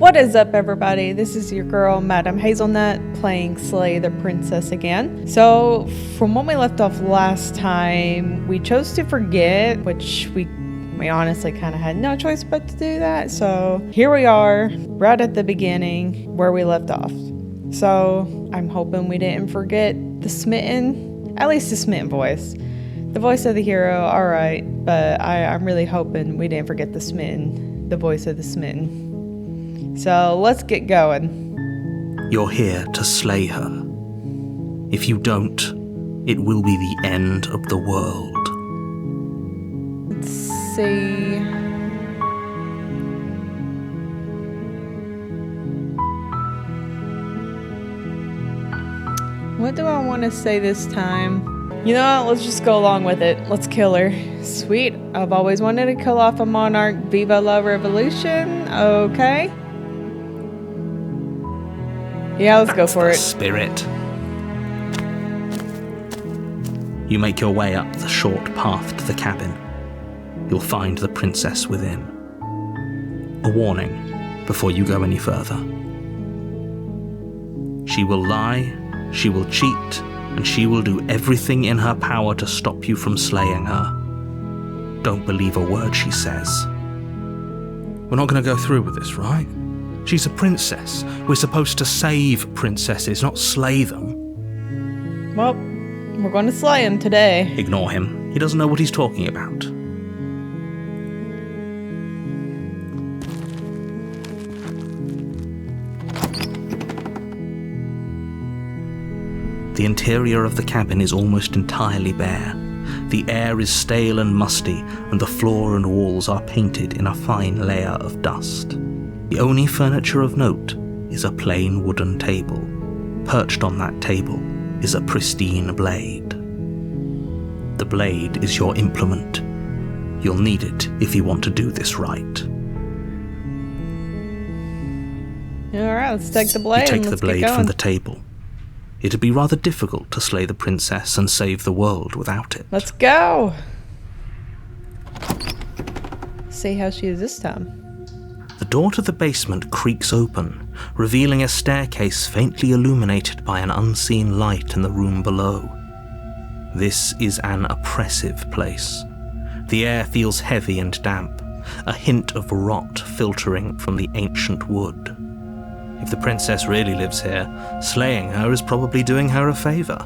What is up, everybody? This is your girl, Madam Hazelnut, playing Slay the Princess again. So, from when we left off last time, we chose to forget, which we honestly kind of had no choice but to do that. So, here we are, right at the beginning, where we left off. So, I'm hoping we didn't forget the smitten, at least the smitten voice. The voice of the hero, alright, but I'm really hoping we didn't forget the smitten, the voice of the smitten. So let's get going. You're here to slay her. If you don't, it will be the end of the world. Let's see. What do I want to say this time? You know what? Let's just go along with it. Let's kill her. Sweet. I've always wanted to kill off a monarch. Viva la revolution. Okay. Yeah, let's go for it. Spirit. You make your way up the short path to the cabin. You'll find the princess within. A warning before you go any further. She will lie, she will cheat, and she will do everything in her power to stop you from slaying her. Don't believe a word she says. We're not going to go through with this, right? She's a princess. We're supposed to save princesses, not slay them. Well, we're going to slay him today. Ignore him. He doesn't know what he's talking about. The interior of the cabin is almost entirely bare. The air is stale and musty, and the floor and walls are painted in a fine layer of dust. The only furniture of note is a plain wooden table. Perched on that table is a pristine blade. The blade is your implement. You'll need it if you want to do this right. Alright, let's take the blade. You take and the let's blade get going. from the table. It'd be rather difficult to slay the princess and save the world without it. Let's go! See how she is this time. The door to the basement creaks open, revealing a staircase faintly illuminated by an unseen light in the room below. This is an oppressive place. The air feels heavy and damp, a hint of rot filtering from the ancient wood. If the princess really lives here, slaying her is probably doing her a favor.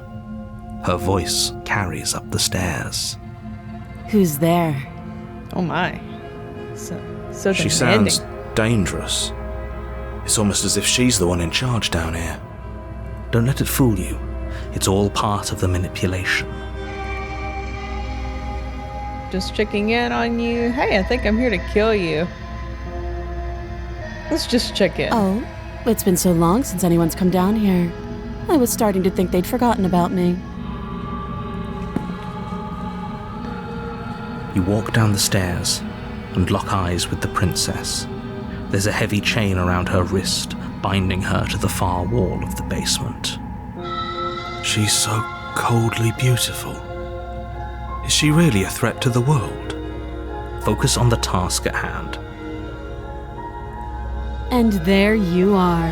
Her voice carries up the stairs. Who's there? Oh my. So She demanding. sounds dangerous. It's almost as if she's the one in charge down here. Don't let it fool you. It's all part of the manipulation. Just checking in on you. Hey, I think I'm here to kill you. Let's just check in. Oh, it's been so long since anyone's come down here. I was starting to think they'd forgotten about me. You walk down the stairs and lock eyes with the princess. There's a heavy chain around her wrist, binding her to the far wall of the basement. She's so coldly beautiful. Is she really a threat to the world? Focus on the task at hand. And there you are.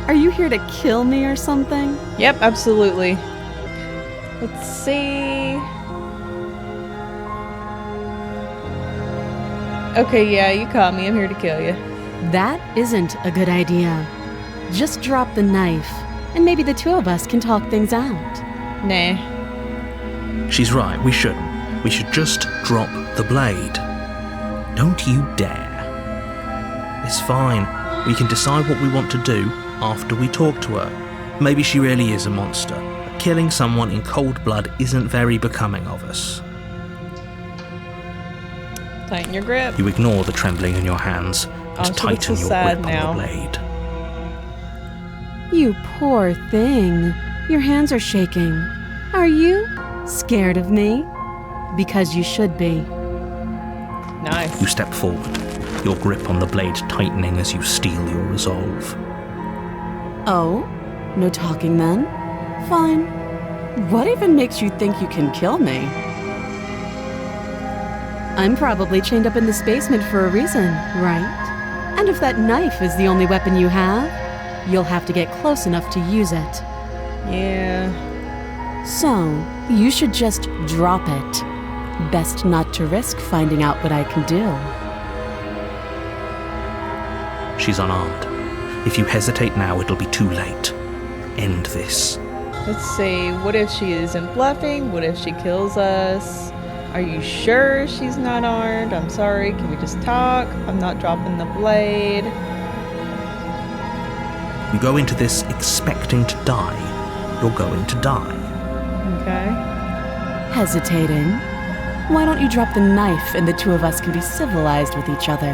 Are you here to kill me or something? Yep, absolutely. Let's see. Okay, yeah, you caught me. I'm here to kill you. That isn't a good idea. Just drop the knife, and maybe the two of us can talk things out. Nah. She's right, we shouldn't. We should just drop the blade. Don't you dare. It's fine. We can decide what we want to do after we talk to her. Maybe she really is a monster. But killing someone in cold blood isn't very becoming of us. Tighten your grip. You ignore the trembling in your hands and Oh, she looks tighten so your sad grip now. on the blade. You poor thing. Your hands are shaking. Are you scared of me? Because you should be. Nice. You step forward, your grip on the blade tightening as you steel your resolve. Oh? No talking then? Fine. What even makes you think you can kill me? I'm probably chained up in this basement for a reason, right? And if that knife is the only weapon you have, you'll have to get close enough to use it. Yeah. So, you should just drop it. Best not to risk finding out what I can do. She's unarmed. If you hesitate now, it'll be too late. End this. Let's see. What if she isn't bluffing? What if she kills us? Are you sure she's not armed? I'm sorry. Can we just talk? I'm not dropping the blade. You go into this expecting to die. You're going to die. Okay. Hesitating? Why don't you drop the knife and the two of us can be civilized with each other?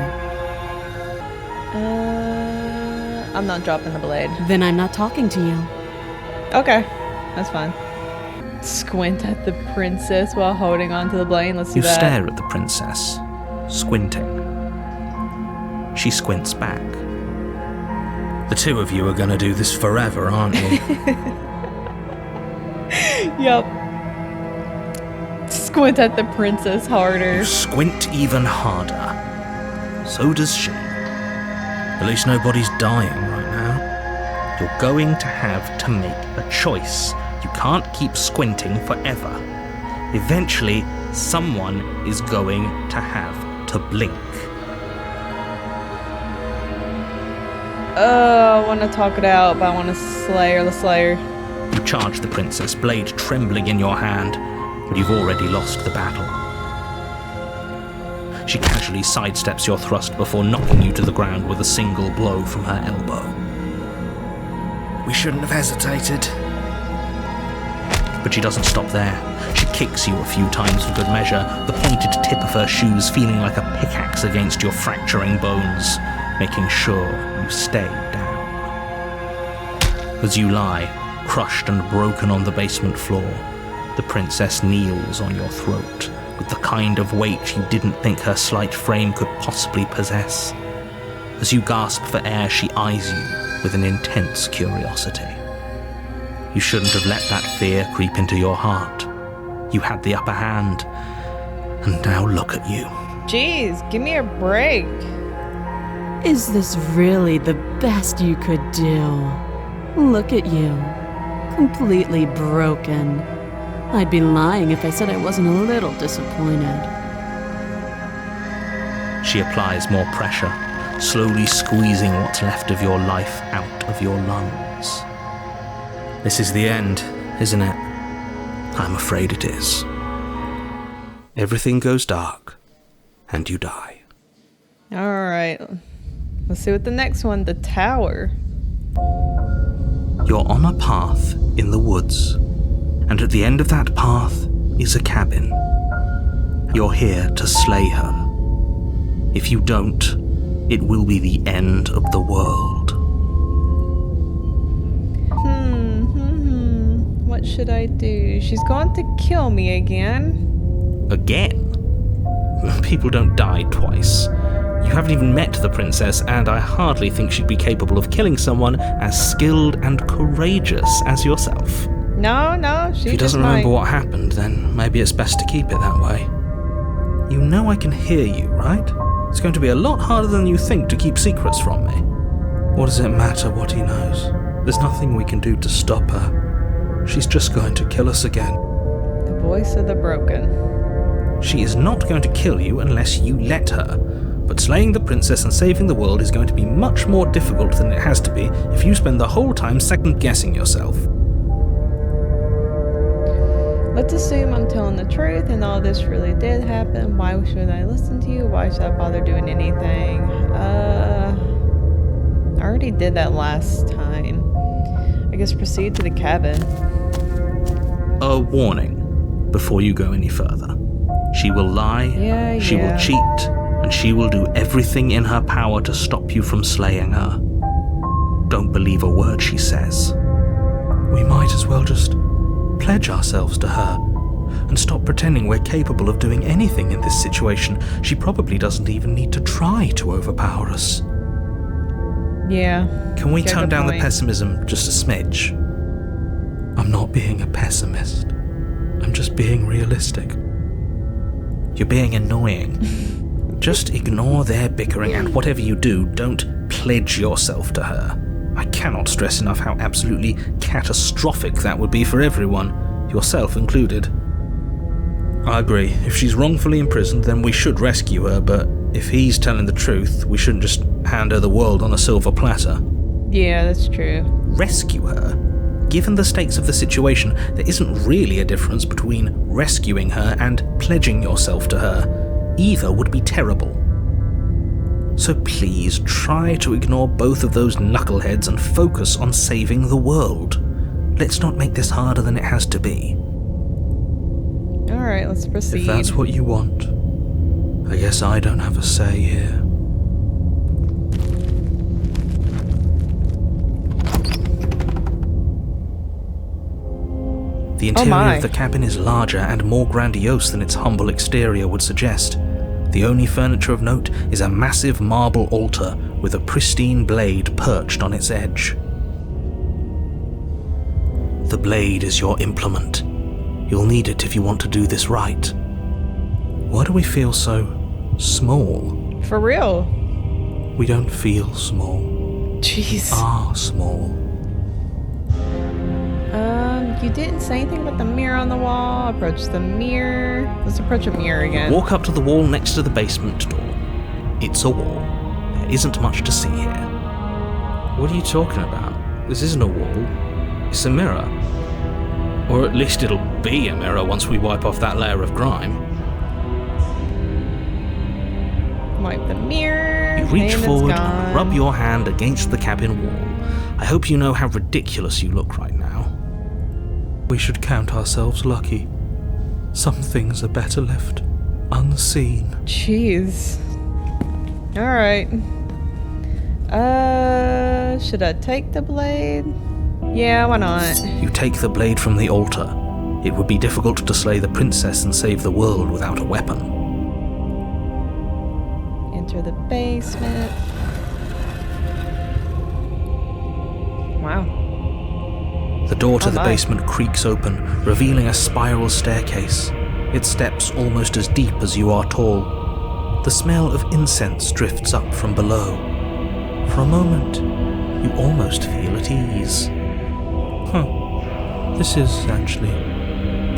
I'm not dropping the blade. Then I'm not talking to you. Okay. That's fine. Squint at the princess while holding onto the blade. Let's do You that. stare at the princess, squinting. She squints back. The two of you are gonna do this forever, aren't you? Yup. Squint at the princess harder. You squint even harder. So does she. At least nobody's dying right now. You're going to have to make a choice. You can't keep squinting forever. Eventually, someone is going to have to blink. I want to talk it out, but I want to slay her. Let's slay her. You charge the princess, blade trembling in your hand, but you've already lost the battle. She casually sidesteps your thrust before knocking you to the ground with a single blow from her elbow. We shouldn't have hesitated. But she doesn't stop there. She kicks you a few times for good measure, the pointed tip of her shoes feeling like a pickaxe against your fracturing bones, making sure you stay down. As you lie, crushed and broken on the basement floor, the princess kneels on your throat with the kind of weight you didn't think her slight frame could possibly possess. As you gasp for air, she eyes you with an intense curiosity. You shouldn't have let that fear creep into your heart. You had the upper hand, and now look at you. Jeez, give me a break. Is this really the best you could do? Look at you. Completely broken. I'd be lying if I said I wasn't a little disappointed. She applies more pressure, slowly squeezing what's left of your life out of your lungs. This is the end, isn't it? I'm afraid it is. Everything goes dark, and you die. Alright. Let's see what the next one, the tower. You're on a path in the woods, and at the end of that path is a cabin. You're here to slay her. If you don't, it will be the end of the world. What should I do? She's going to kill me again. Again? People don't die twice. You haven't even met the princess, and I hardly think she'd be capable of killing someone as skilled and courageous as yourself. No, she If he doesn't remember what happened, then maybe it's best to keep it that way. You know I can hear you, right? It's going to be a lot harder than you think to keep secrets from me. What does it matter what he knows? There's nothing we can do to stop her. She's just going to kill us again. The voice of the broken. She is not going to kill you unless you let her. But slaying the princess and saving the world is going to be much more difficult than it has to be if you spend the whole time second-guessing yourself. Let's assume I'm telling the truth and all this really did happen. Why should I listen to you? Why should I bother doing anything? I already did that last time. I guess proceed to the cabin. A warning before you go any further. She will lie, she will cheat, and she will do everything in her power to stop you from slaying her. Don't believe a word she says. We might as well just pledge ourselves to her and stop pretending we're capable of doing anything in this situation. She probably doesn't even need to try to overpower us. Yeah. Can we Get tone the down the point. pessimism just a smidge? I'm not being a pessimist. I'm just being realistic. You're being annoying. Just ignore their bickering, and whatever you do, don't pledge yourself to her. I cannot stress enough how absolutely catastrophic that would be for everyone, yourself included. I agree. If she's wrongfully imprisoned, then we should rescue her, but if he's telling the truth, we shouldn't just hand her the world on a silver platter. Yeah, that's true. Rescue her? Given the stakes of the situation, there isn't really a difference between rescuing her and pledging yourself to her. Either would be terrible. So please try to ignore both of those knuckleheads and focus on saving the world. Let's not make this harder than it has to be. Alright, let's proceed. If that's what you want, I guess I don't have a say here. The interior of the cabin is larger and more grandiose than its humble exterior would suggest. The only furniture of note is a massive marble altar with a pristine blade perched on its edge. The blade is your implement. You'll need it if you want to do this right. Why do we feel so small? For real. We don't feel small. Jeez. Are small. You didn't say anything about the mirror on the wall. Approach the mirror. Let's approach a mirror again. Walk up to the wall next to the basement door. It's a wall. There isn't much to see here. What are you talking about? This isn't a wall. It's a mirror. Or at least it'll be a mirror once we wipe off that layer of grime. Wipe the mirror. You reach and forward it's gone. and rub your hand against the cabin wall. I hope you know how ridiculous you look right now. We should count ourselves lucky. Some things are better left unseen. Jeez. Alright. Should I take the blade? Yeah, why not? You take the blade from the altar. It would be difficult to slay the princess and save the world without a weapon. Enter the basement. Wow. The door to Oh the my. basement creaks open, revealing a spiral staircase. Its steps almost as deep as you are tall. The smell of incense drifts up from below. For a moment, you almost feel at ease. This is actually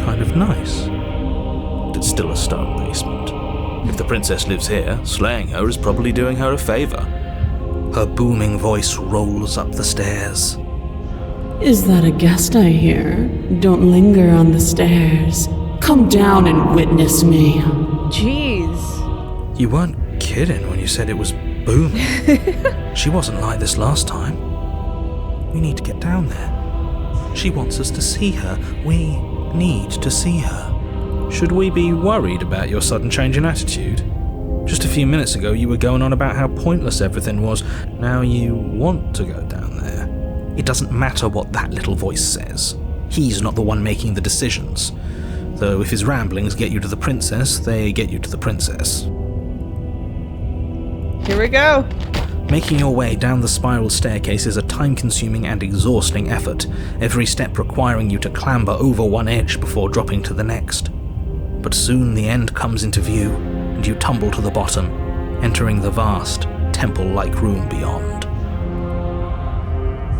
kind of nice. But it's still a stone basement. If the princess lives here, slaying her is probably doing her a favor. Her booming voice rolls up the stairs. Is that a guest I hear? Don't linger on the stairs. Come down and witness me. Jeez. You weren't kidding when you said it was booming. She wasn't like this last time. We need to get down there. She wants us to see her. We need to see her. Should we be worried about your sudden change in attitude? Just a few minutes ago you were going on about how pointless everything was. Now you want to go down there. It doesn't matter what that little voice says. He's not the one making the decisions. Though if his ramblings get you to the princess, they get you to the princess. Here we go. Making your way down the spiral staircase is a time-consuming and exhausting effort, every step requiring you to clamber over one edge before dropping to the next. But soon the end comes into view, and you tumble to the bottom, entering the vast, temple-like room beyond.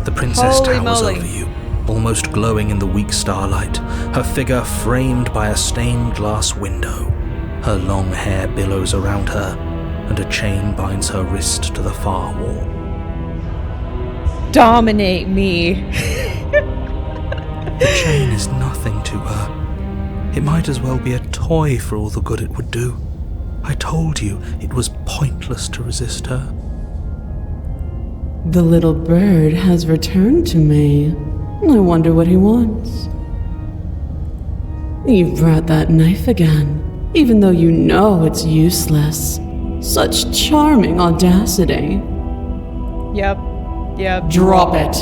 The princess Holy towers moly. over you, almost glowing in the weak starlight, her figure framed by a stained glass window. Her long hair billows around her, and a chain binds her wrist to the far wall. Dominate me. The chain is nothing to her. It might as well be a toy for all the good it would do. I told you it was pointless to resist her. The little bird has returned to me. I wonder what he wants. You've brought that knife again, even though you know it's useless. Such charming audacity. Yep. Drop it.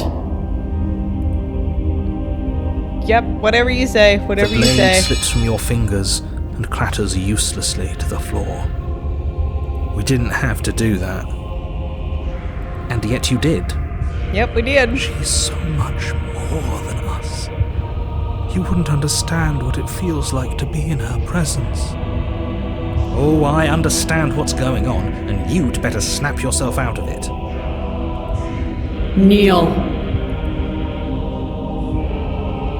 Yep. Whatever you say. Whatever The you blade say. slips from your fingers and clatters uselessly to the floor. We didn't have to do that. And yet you did. Yep, we did. She's so much more than us. You wouldn't understand what it feels like to be in her presence. Oh, I understand what's going on, and you'd better snap yourself out of it. Kneel.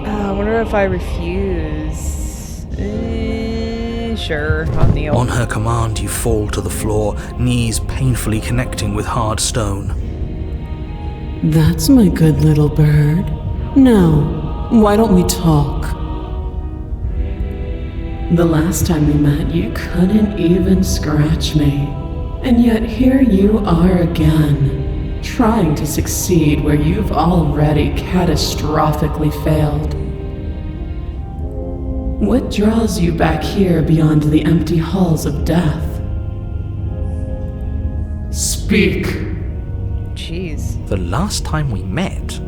I wonder if I refuse. Sure, I'll kneel. On her command, you fall to the floor, knees painfully connecting with hard stone. That's my good little bird. Now, why don't we talk? The last time we met, you couldn't even scratch me. And yet here you are again, trying to succeed where you've already catastrophically failed. What draws you back here beyond the empty halls of death? Speak. Jeez. The last time we met?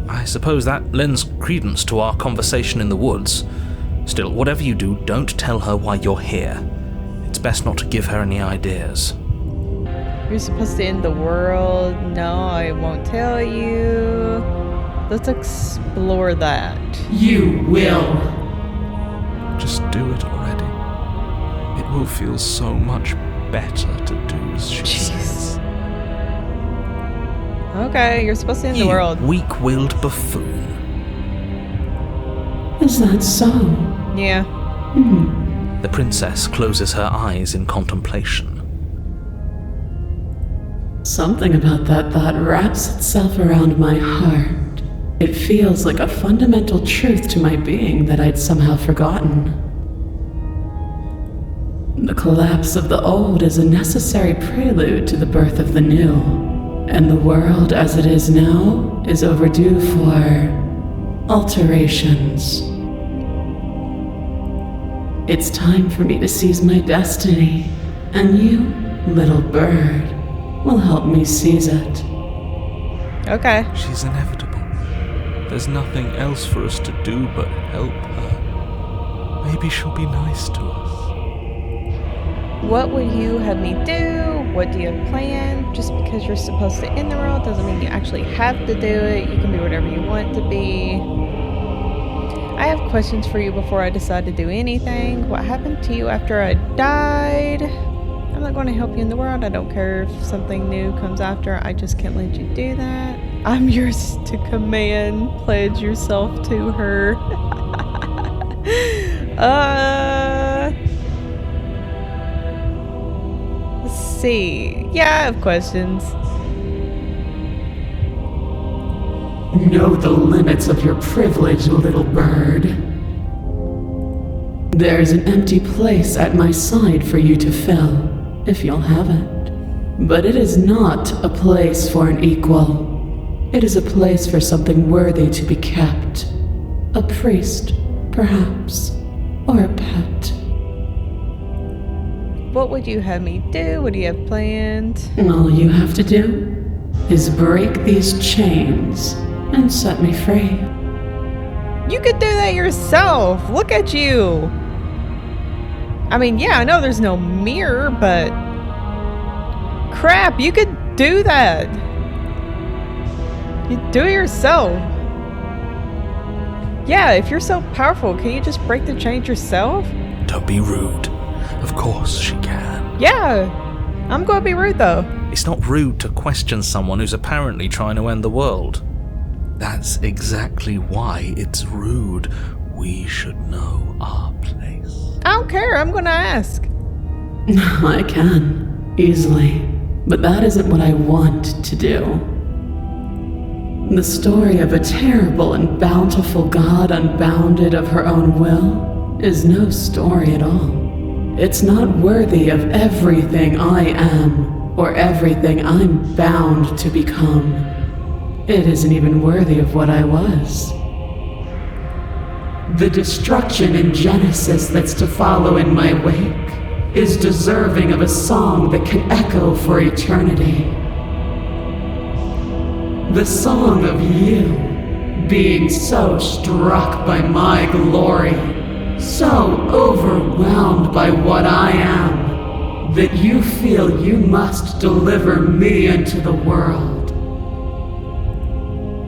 I suppose that lends credence to our conversation in the woods. Still, whatever you do, don't tell her why you're here. It's best not to give her any ideas. You're supposed to end the world. No, I won't tell you. Let's explore that. You will. Just do it already. It will feel so much better to do as she says. Okay, you're supposed to end the You world. weak-willed buffoon. Is that so? Yeah. The princess closes her eyes in contemplation. Something about that thought wraps itself around my heart. It feels like a fundamental truth to my being that I'd somehow forgotten. The collapse of the old is a necessary prelude to the birth of the new, and the world as it is now is overdue for alterations. It's time for me to seize my destiny, and you, little bird, will help me seize it. Okay. She's inevitable. There's nothing else for us to do but help her. Maybe she'll be nice to us. What would you have me do? What do you have planned? Just because you're supposed to end the world doesn't mean you actually have to do it. You can be whatever you want to be. I have questions for you before I decide to do anything. What happened to you after I died? I'm not going to help you in the world. I don't care if something new comes after. I just can't let you do that. I'm yours to command. Pledge yourself to her. Let's see. Yeah, I have questions. Know the limits of your privilege, little bird. There's an empty place at my side for you to fill, if you'll have it. But it is not a place for an equal. It is a place for something worthy to be kept. A priest, perhaps, or a pet. What would you have me do? What do you have planned? All you have to do is break these chains and set me free. You could do that yourself. Look at you. I mean, yeah, I know there's no mirror, but crap, you could do that. You do it yourself. Yeah, if you're so powerful, can you just break the chains yourself? Don't be rude. Of course she can. Yeah, I'm gonna be rude though. It's not rude to question someone who's apparently trying to end the world. That's exactly why it's rude. We should know our place. I don't care, I'm gonna ask. I can, easily. But that isn't what I want to do. The story of a terrible and bountiful god unbounded of her own will is no story at all. It's not worthy of everything I am or everything I'm bound to become. It isn't even worthy of what I was. The destruction in Genesis that's to follow in my wake is deserving of a song that can echo for eternity. The song of you being so struck by my glory, so overwhelmed by what I am, that you feel you must deliver me into the world.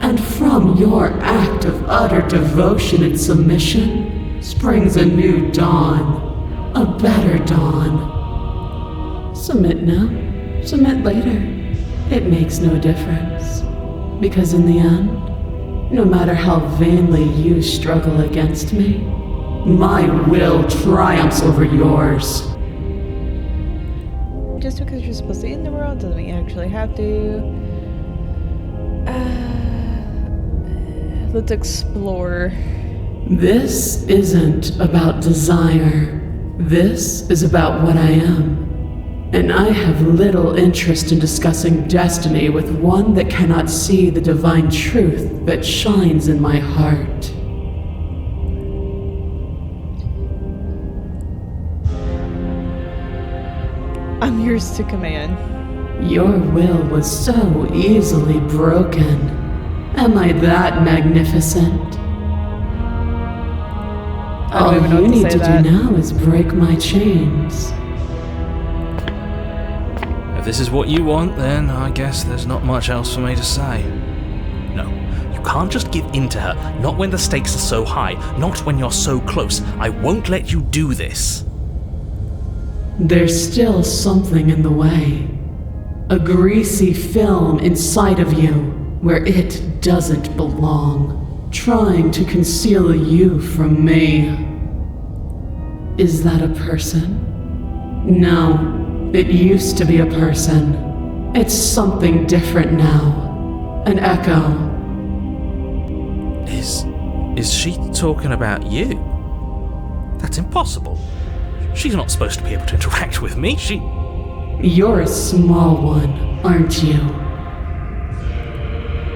And from your act of utter devotion and submission springs a new dawn, a better dawn. Submit now, submit later. It makes no difference. Because in the end, no matter how vainly you struggle against me, my will triumphs over yours. Just because you're supposed to be in the world doesn't mean you actually have to. Let's explore. This isn't about desire. This is about what I am. And I have little interest in discussing destiny with one that cannot see the divine truth that shines in my heart. I'm yours to command. Your will was so easily broken. Am I that magnificent? I don't All even know you what to need say to that. do now is break my chains. If this is what you want, then I guess there's not much else for me to say. No, you can't just give in to her. Not when the stakes are so high. Not when you're so close. I won't let you do this. There's still something in the way. A greasy film inside of you where it doesn't belong, trying to conceal you from me. Is that a person? No, it used to be a person. It's something different now. An echo. Is she talking about you? That's impossible. She's not supposed to be able to interact with me. You're a small one, aren't you?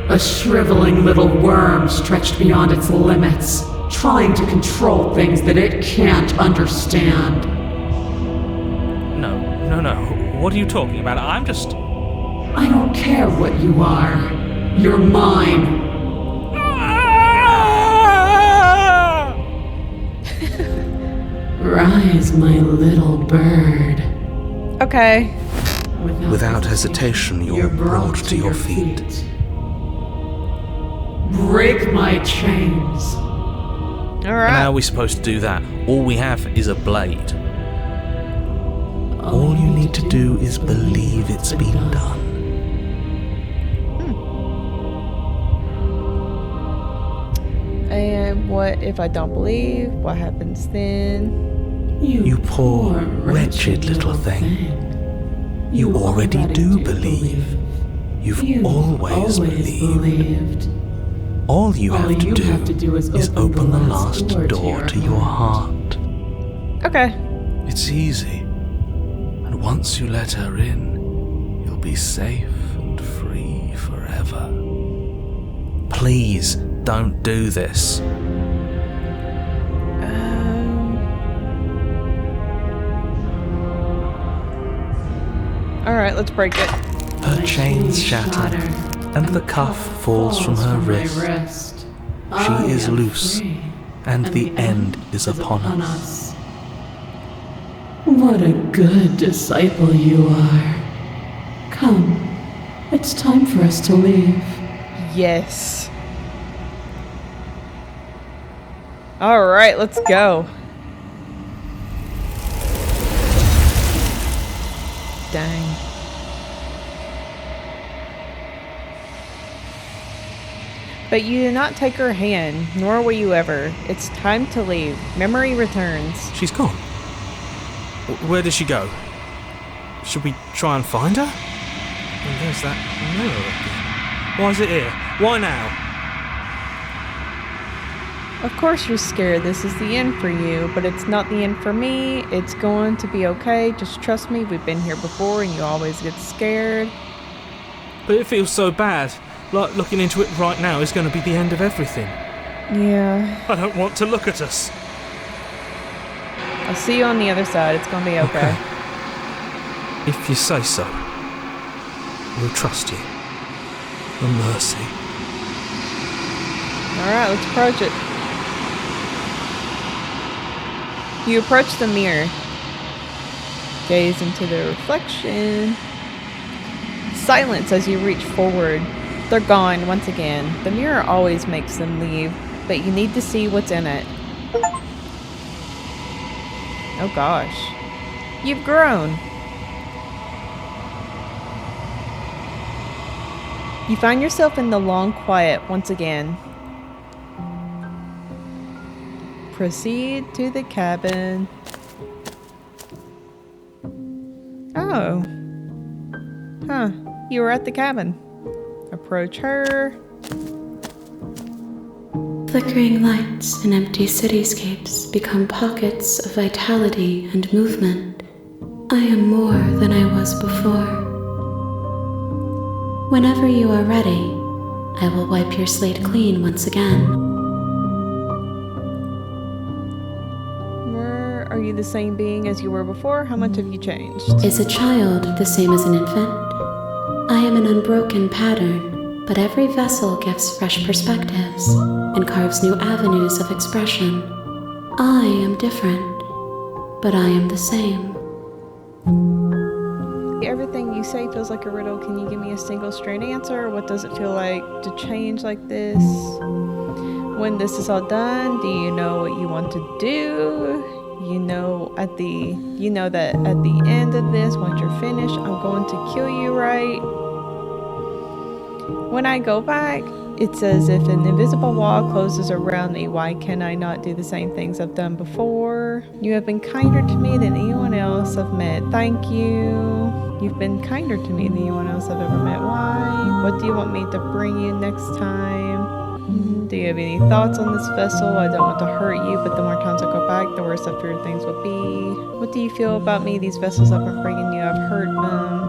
A shriveling little worm stretched beyond its limits, trying to control things that it can't understand. No. What are you talking about? I'm just... I don't care what you are. You're mine. Rise, my little bird. Okay. Without hesitation, you're brought to your feet. Break my chains. All And right. how are we supposed to do that? All we have is a blade. All you need to do is believe it's been done. And what if I don't believe? What happens then? You poor, wretched little thing. You already do believe. You've always believed. All you have to do is open the last door to your heart. Okay. It's easy. And once you let her in, you'll be safe and free forever. Please don't do this. All right, let's break it. Her chains shatter, and the cuff falls from her wrist. She is loose, and the end is upon us. What a good disciple you are. Come, it's time for us to leave. Yes. All right, let's go. Dang. But you do not take her hand, nor will you ever. It's time to leave. Memory returns. She's gone. Where did she go? Should we try and find her? And there's that mirror again. Why is it here? Why now? Of course you're scared. This is the end for you, but it's not the end for me. It's going to be okay. Just trust me. We've been here before and you always get scared. But it feels so bad. Like looking into it right now is going to be the end of everything. Yeah. I don't want to look at us. I'll see you on the other side. It's going to be okay. If you say so. We'll trust you. For mercy. Alright, let's approach it. You approach the mirror. Gaze into the reflection. Silence as you reach forward. They're gone once again. The mirror always makes them leave, but you need to see what's in it. Oh gosh. You've grown. You find yourself in the long quiet once again. Proceed to the cabin. Oh. Huh. You were at the cabin. Approach her. Flickering lights and empty cityscapes become pockets of vitality and movement. I am more than I was before. Whenever you are ready, I will wipe your slate clean once again. Are you the same being as you were before? How much have you changed? Is a child the same as an infant? I am an unbroken pattern, but every vessel gives fresh perspectives and carves new avenues of expression. I am different, but I am the same. Everything you say feels like a riddle. Can you give me a single straight answer? What does it feel like to change like this? When this is all done, do you know what you want to do? You know that at the end of this, once you're finished, I'm going to kill you, right? When I go back, it's as if an invisible wall closes around me. Why can I not do the same things I've done before? You have been kinder to me than anyone else I've met. Thank you. You've been kinder to me than anyone else I've ever met. Why? What do you want me to bring you next time? Do you have any thoughts on this vessel? I don't want to hurt you, but the more times I go back, the worse I fear things will be. What do you feel about me? These vessels I've been bringing you, I've hurt them.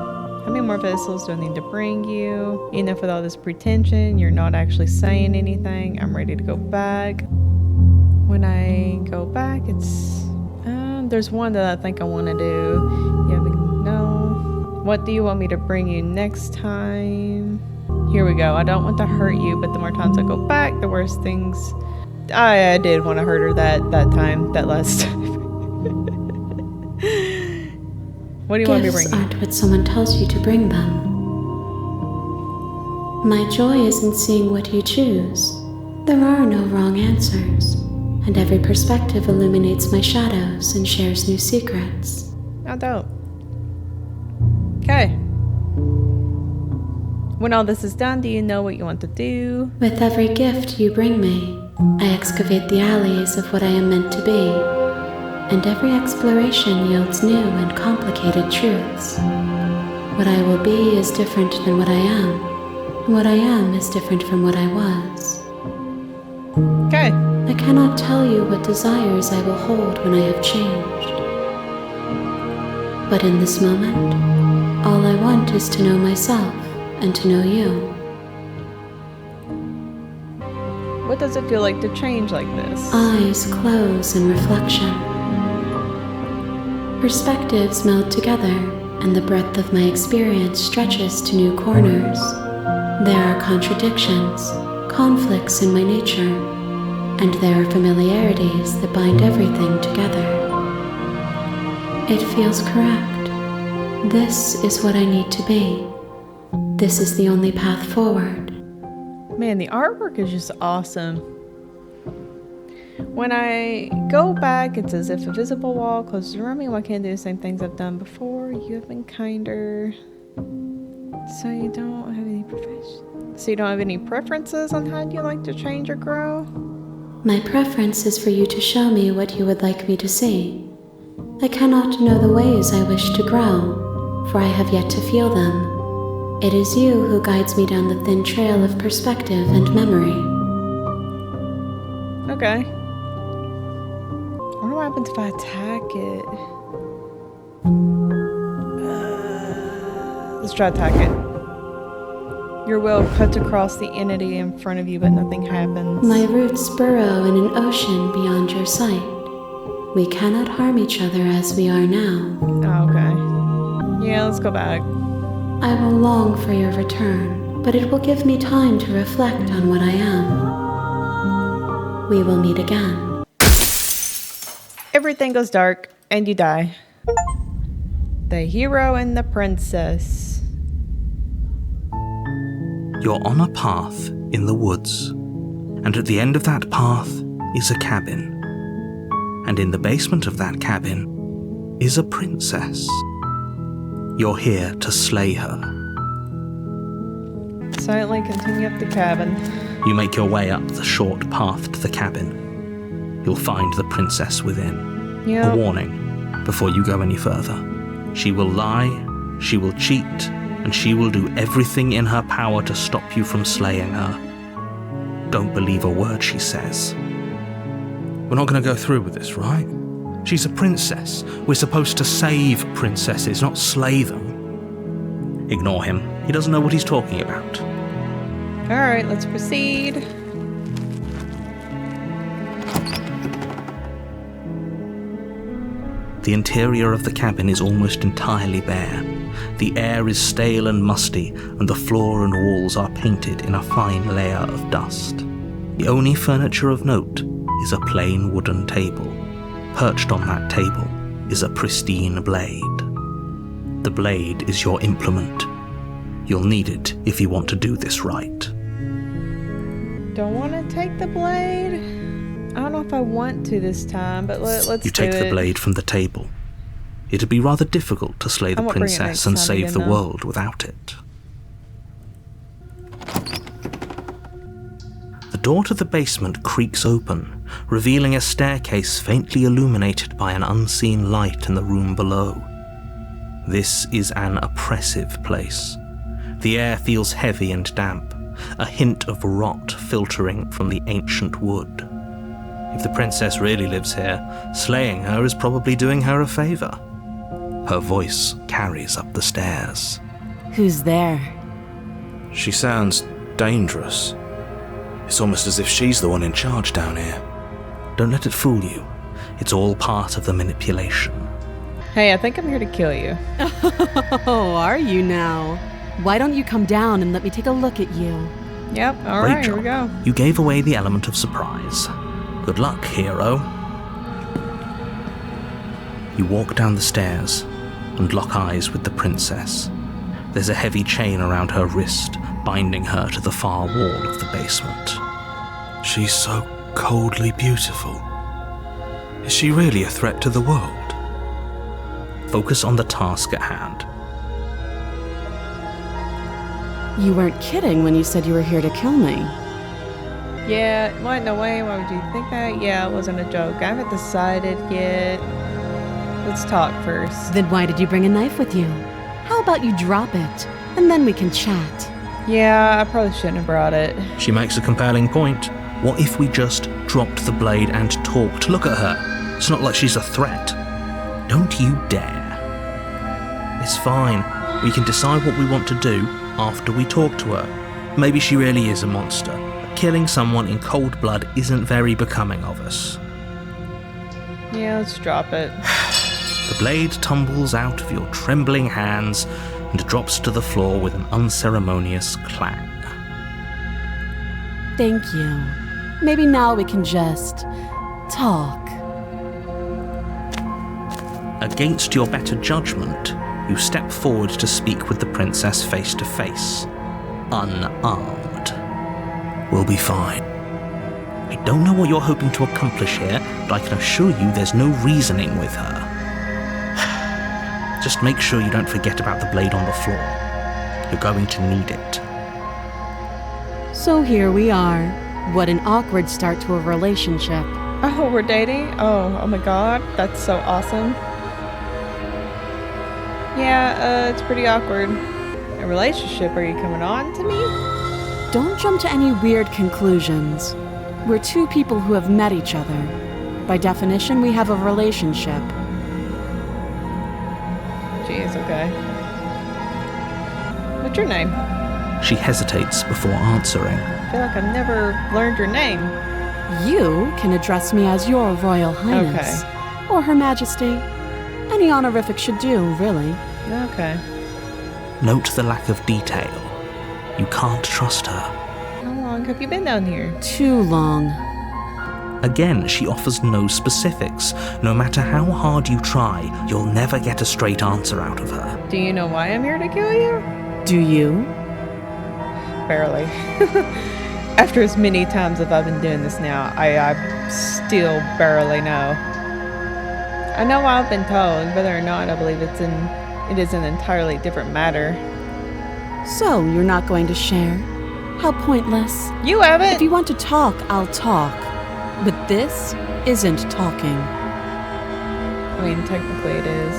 How many more vessels do I need to bring you? Enough with all this pretension. You're not actually saying anything. I'm ready to go back. When I go back, it's... there's one that I think I want to do. Yeah, but no. What do you want me to bring you next time? Here we go. I don't want to hurt you, but the more times I go back, the worse things... I did want to hurt her that last time. What do you want me to bring Gifts you? aren't what someone tells you to bring them. My joy is in seeing what you choose. There are no wrong answers, and every perspective illuminates my shadows and shares new secrets. Oh, dope. Okay. When all this is done, do you know what you want to do? With every gift you bring me, I excavate the alleys of what I am meant to be, and every exploration yields new and complicated truths. What I will be is different than what I am, and what I am is different from what I was. Okay. I cannot tell you what desires I will hold when I have changed. But in this moment, all I want is to know myself and to know you. What does it feel like to change like this? Eyes close in reflection. Perspectives meld together, and the breadth of my experience stretches to new corners. There are contradictions, conflicts in my nature, and there are familiarities that bind everything together. It feels correct. This is what I need to be. This is the only path forward. Man, the artwork is just awesome. When I go back, it's as if a visible wall closes around me. Why can't I do the same things I've done before? You have been kinder. So you don't have any preferences on how you like to change or grow? My preference is for you to show me what you would like me to see. I cannot know the ways I wish to grow, for I have yet to feel them. It is you who guides me down the thin trail of perspective and memory. Okay. I wonder what happens if I attack it. Let's try to attack it. Your will cuts across the entity in front of you, but nothing happens. My roots burrow in an ocean beyond your sight. We cannot harm each other as we are now. Oh, okay. Yeah, let's go back. I will long for your return, but it will give me time to reflect on what I am. We will meet again. Everything goes dark, and you die. The hero and the princess. You're on a path in the woods, and at the end of that path is a cabin. And in the basement of that cabin is a princess. You're here to slay her. Silently continue up the cabin. You make your way up the short path to the cabin. You'll find the princess within. Yep. A warning before you go any further. She will lie, she will cheat, and she will do everything in her power to stop you from slaying her. Don't believe a word she says. We're not going to go through with this, right? She's a princess. We're supposed to save princesses, not slay them. Ignore him. He doesn't know what he's talking about. Alright, let's proceed. The interior of the cabin is almost entirely bare. The air is stale and musty, and the floor and walls are painted in a fine layer of dust. The only furniture of note is a plain wooden table. Perched on that table is a pristine blade. The blade is your implement. You'll need it if you want to do this right. Don't want to take the blade. I don't know if I want to this time, but let's do it. You take the blade from the table. It'd be rather difficult to slay the I won't bring it princess next and time save again, the though. world without it. The door to the basement creaks open, revealing a staircase faintly illuminated by an unseen light in the room below. This is an oppressive place. The air feels heavy and damp, a hint of rot filtering from the ancient wood. If the princess really lives here, slaying her is probably doing her a favor. Her voice carries up the stairs. Who's there? She sounds dangerous. It's almost as if she's the one in charge down here. Don't let it fool you. It's all part of the manipulation. Hey, I think I'm here to kill you. Oh, are you now? Why don't you come down and let me take a look at you? Yep, Great alright, here job. we go. You gave away the element of surprise. Good luck, hero. You walk down the stairs and lock eyes with the princess. There's a heavy chain around her wrist, binding her to the far wall of the basement. She's so coldly beautiful. Is she really a threat to the world? Focus on the task at hand. You weren't kidding when you said you were here to kill me. Yeah, what? No way, why would you think that? Yeah, it wasn't a joke. I haven't decided yet. Let's talk first. Then why did you bring a knife with you? How about you drop it, and then we can chat? Yeah, I probably shouldn't have brought it. She makes a compelling point. What if we just dropped the blade and talked? Look at her. It's not like she's a threat. Don't you dare. It's fine. We can decide what we want to do after we talk to her. Maybe she really is a monster. But killing someone in cold blood isn't very becoming of us. Yeah, let's drop it. The blade tumbles out of your trembling hands and drops to the floor with an unceremonious clang. Thank you. Maybe now we can just talk. Against your better judgment, you step forward to speak with the princess face to face, unarmed. We'll be fine. I don't know what you're hoping to accomplish here, but I can assure you there's no reasoning with her. Just make sure you don't forget about the blade on the floor. You're going to need it. So here we are. What an awkward start to a relationship. Oh, we're dating? Oh my god, that's so awesome. Yeah, it's pretty awkward. A relationship, are you coming on to me? Don't jump to any weird conclusions. We're two people who have met each other. By definition, we have a relationship. Jeez, okay. What's your name? She hesitates before answering. I feel like I've never learned your name. You can address me as Your Royal Highness. Or Her Majesty. Any honorific should do, really. Okay. Note the lack of detail. You can't trust her. How long have you been down here? Too long. Again, she offers no specifics. No matter how hard you try, you'll never get a straight answer out of her. Do you know why I'm here to kill you? Do you? Barely. After as many times as I've been doing this now, I still barely know. I know I've been told, whether or not I believe it is an entirely different matter. So, you're not going to share? How pointless. You haven't. If you want to talk, I'll talk. But this isn't talking. I mean, technically it is.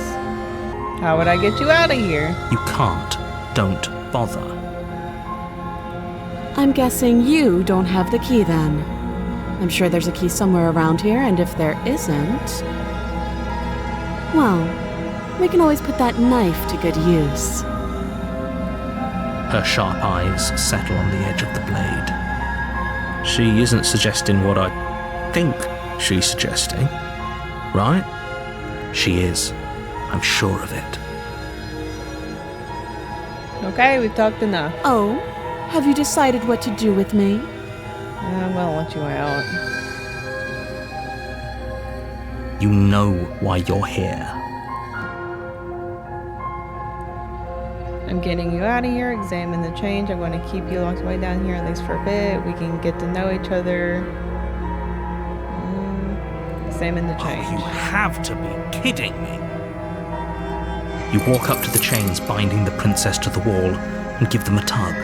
How would I get you out of here? You can't. Don't bother. I'm guessing you don't have the key then. I'm sure there's a key somewhere around here, and if there isn't... well, we can always put that knife to good use. Her sharp eyes settle on the edge of the blade. She isn't suggesting what I think she's suggesting, right? She is. I'm sure of it. Okay, we've talked enough. Oh, have you decided what to do with me? I'm gonna let you out. You know why you're here. I'm getting you out of here, examine the change. I'm going to keep you locked away down here, at least for a bit. We can get to know each other. Examine the change. Oh, you have to be kidding me. You walk up to the chains binding the princess to the wall and give them a tug.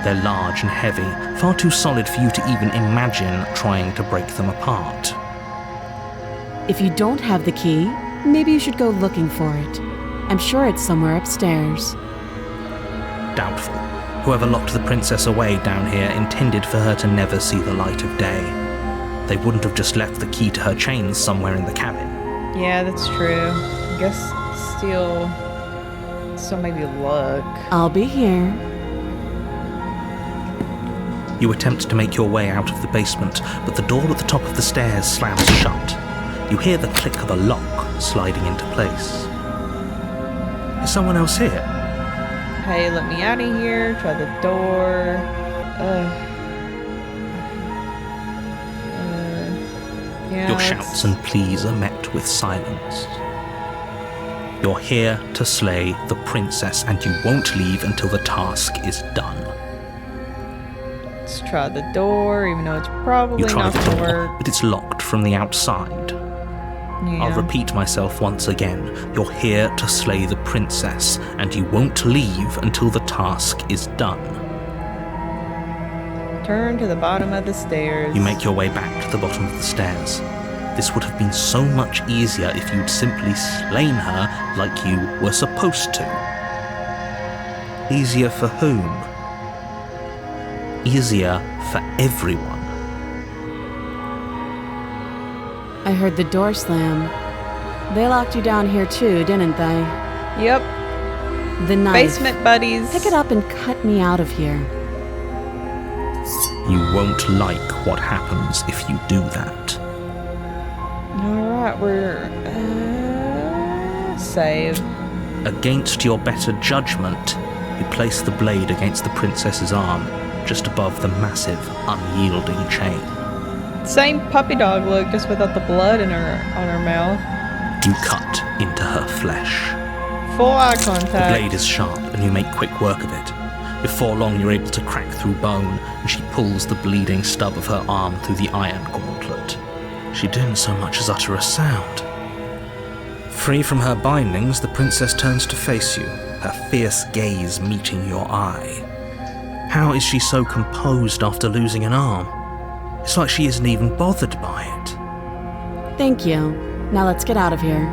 They're large and heavy, far too solid for you to even imagine trying to break them apart. If you don't have the key, maybe you should go looking for it. I'm sure it's somewhere upstairs. Doubtful. Whoever locked the princess away down here intended for her to never see the light of day. They wouldn't have just left the key to her chains somewhere in the cabin. Yeah, that's true. I guess still maybe luck. I'll be here. You attempt to make your way out of the basement, but the door at the top of the stairs slams shut. You hear the click of a lock sliding into place. Is someone else here? Hey, let me out of here. Try the door. Yeah, Your shouts and pleas are met with silence. You're here to slay the princess, and you won't leave until the task is done. Let's try the door, even though it's probably You try not the gonna door, work. but it's locked from the outside. Yeah. I'll repeat myself once again. You're here to slay the princess, and you won't leave until the task is done. Turn to the bottom of the stairs. You make your way back to the bottom of the stairs. This would have been so much easier if you'd simply slain her like you were supposed to. Easier for whom? Easier for everyone. I heard the door slam. They locked you down here too, didn't they? Yep. The knife. Basement buddies. Pick it up and cut me out of here. You won't like what happens if you do that. Alright, we're... save. Against your better judgment, you place the blade against the princess's arm, just above the massive, unyielding chain. Same puppy dog look, just without the blood on her mouth. You cut into her flesh. Full eye The contact. blade is sharp, and you make quick work of it. Before long, you're able to crack through bone, and she pulls the bleeding stub of her arm through the iron gauntlet. She didn't so much as utter a sound. Free from her bindings, the princess turns to face you, her fierce gaze meeting your eye. How is she so composed after losing an arm? It's like she isn't even bothered by it. Thank you. Now let's get out of here.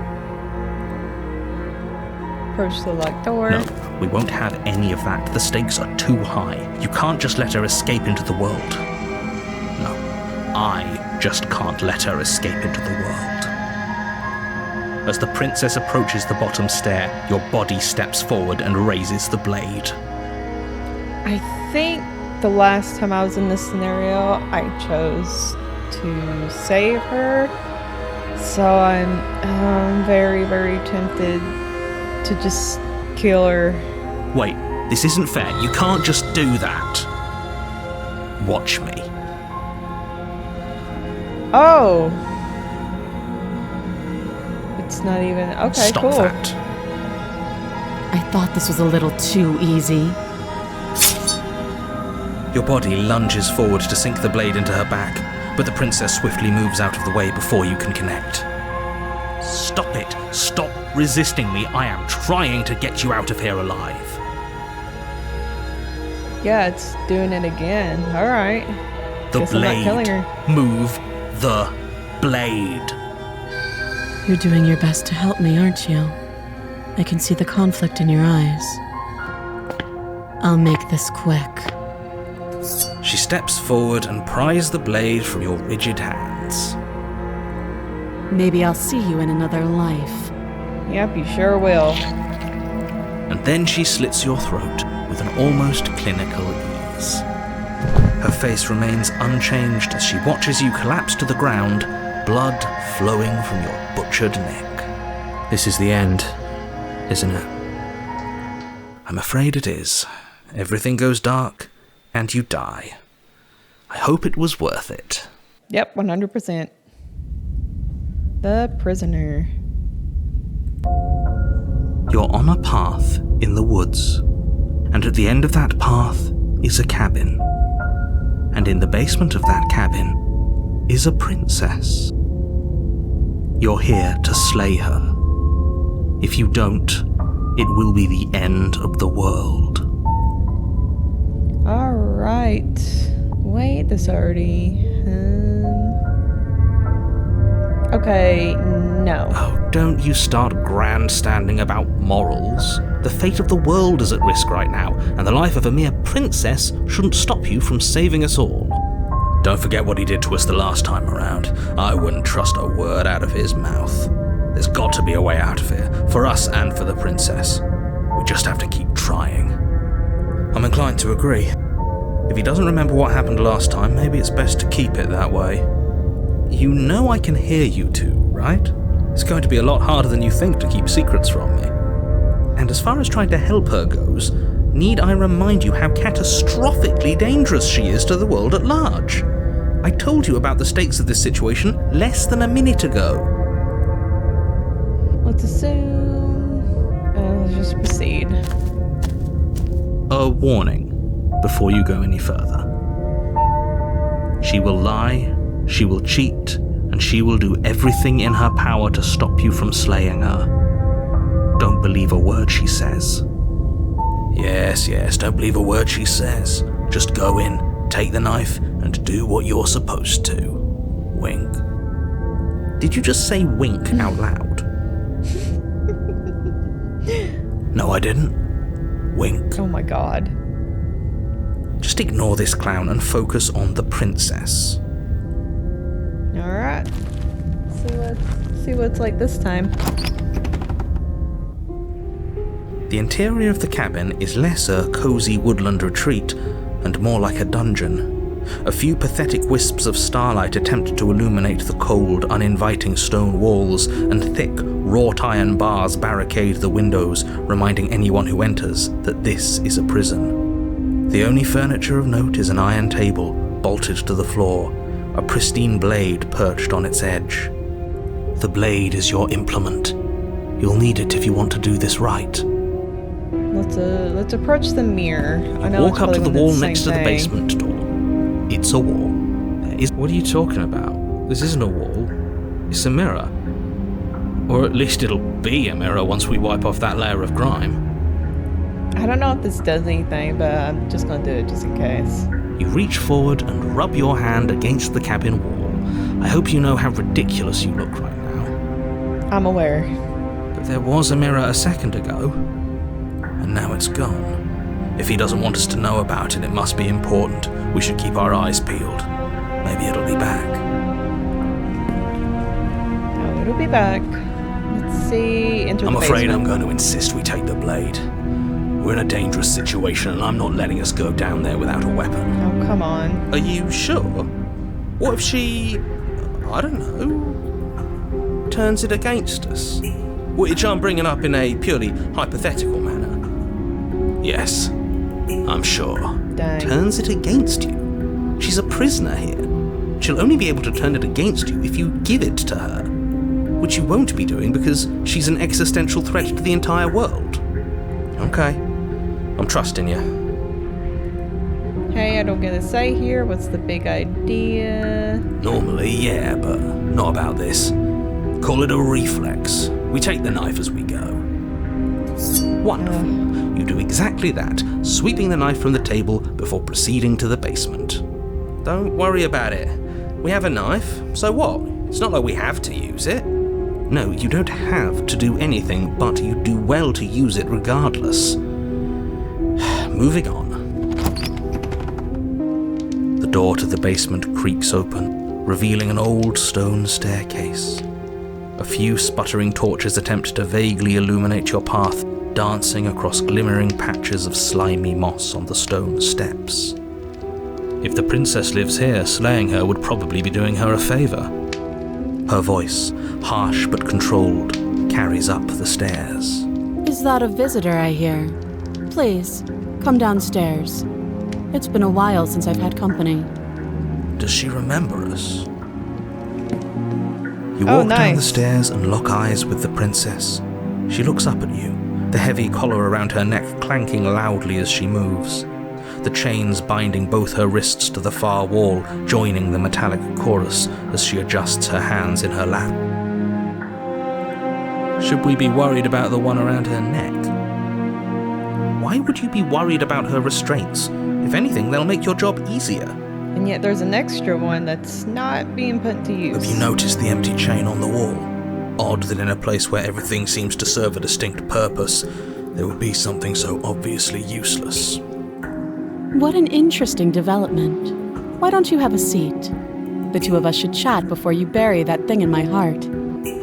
Approach the locked door. No, we won't have any of that. The stakes are too high. You can't just let her escape into the world. No, I just can't let her escape into the world. As the princess approaches the bottom stair, your body steps forward and raises the blade. I think the last time I was in this scenario, I chose to save her. So I'm very, very tempted to just kill her. Wait, this isn't fair. You can't just do that. Watch me. Oh! It's not even... Okay, Stop cool. that. I thought this was a little too easy. Your body lunges forward to sink the blade into her back, but the princess swiftly moves out of the way before you can connect. Stop it. Stop resisting me. I am trying to get you out of here alive. Yeah, it's doing it again. All right. The Guess I'm not killing blade. her. Move the blade. You're doing your best to help me, aren't you? I can see the conflict in your eyes. I'll make this quick. She steps forward and pries the blade from your rigid hands. Maybe I'll see you in another life. Yep, you sure will. And then she slits your throat with an almost clinical ease. Her face remains unchanged as she watches you collapse to the ground, blood flowing from your butchered neck. This is the end, isn't it? I'm afraid it is. Everything goes dark, and you die. I hope it was worth it. Yep, 100%. The prisoner. You're on a path in the woods, and at the end of that path is a cabin. And in the basement of that cabin is a princess. You're here to slay her. If you don't, it will be the end of the world. Alright. Wait, this already. Okay, no. Oh, don't you start grandstanding about morals. The fate of the world is at risk right now, and the life of a mere princess shouldn't stop you from saving us all. Don't forget what he did to us the last time around. I wouldn't trust a word out of his mouth. There's got to be a way out of here, for us and for the princess. We just have to keep trying. I'm inclined to agree. If he doesn't remember what happened last time, maybe it's best to keep it that way. You know I can hear you two, right? It's going to be a lot harder than you think to keep secrets from me. And as far as trying to help her goes, need I remind you how catastrophically dangerous she is to the world at large? I told you about the stakes of this situation less than a minute ago. Let's assume. Let's just proceed. A warning before you go any further. She will lie, she will cheat, and she will do everything in her power to stop you from slaying her. Don't believe a word she says. Yes, don't believe a word she says. Just go in, take the knife, and do what you're supposed to. Wink. Did you just say wink out loud? No, I didn't. Wink. Oh my god. Just ignore this clown and focus on the princess. Alright. See what it's like this time. The interior of the cabin is less a cozy woodland retreat and more like a dungeon. A few pathetic wisps of starlight attempt to illuminate the cold, uninviting stone walls, and thick, wrought iron bars barricade the windows, reminding anyone who enters that this is a prison. The only furniture of note is an iron table, bolted to the floor, a pristine blade perched on its edge. The blade is your implement. You'll need it if you want to do this right. Let's approach the mirror. I know Walk up to the wall next to the basement door. It's a wall. What are you talking about? This isn't a wall. It's a mirror. Or at least it'll be a mirror once we wipe off that layer of grime. I don't know if this does anything, but I'm just gonna do it just in case. You reach forward and rub your hand against the cabin wall. I hope you know how ridiculous you look right now. I'm aware. But there was a mirror a second ago, and now it's gone. If he doesn't want us to know about it, it must be important. We should keep our eyes peeled. Maybe it'll be back. Oh, it'll be back. Let's see. Enter the I'm afraid basement. I'm going to insist we take the blade. We're in a dangerous situation, and I'm not letting us go down there without a weapon. Oh, come on. Are you sure? What if she, I don't know, turns it against us? Which I'm bringing up in a purely hypothetical manner. Yes, I'm sure. Dang. Turns it against you. She's a prisoner here. She'll only be able to turn it against you if you give it to her. Which you won't be doing because she's an existential threat to the entire world. Okay, I'm trusting you. Hey, I don't get a say here. What's the big idea? Normally, yeah, but not about this. Call it a reflex. We take the knife as we go. Wonderful. You do exactly that, sweeping the knife from the table before proceeding to the basement. Don't worry about it. We have a knife, so what? It's not like we have to use it. No, you don't have to do anything, but you do well to use it regardless. Moving on. The door to the basement creaks open, revealing an old stone staircase. A few sputtering torches attempt to vaguely illuminate your path, dancing across glimmering patches of slimy moss on the stone steps. If the princess lives here, slaying her would probably be doing her a favor. Her voice, harsh but controlled, carries up the stairs. Is that a visitor I hear? Please, come downstairs. It's been a while since I've had company. Does she remember us? You walk down the nice. stairs and lock eyes with the princess. She looks up at you, the heavy collar around her neck clanking loudly as she moves. The chains binding both her wrists to the far wall, joining the metallic chorus as she adjusts her hands in her lap. Should we be worried about the one around her neck? Why would you be worried about her restraints? If anything, they'll make your job easier. And yet there's an extra one that's not being put to use. Have you noticed the empty chain on the wall? Odd that in a place where everything seems to serve a distinct purpose, there would be something so obviously useless. What an interesting development. Why don't you have a seat? The two of us should chat before you bury that thing in my heart.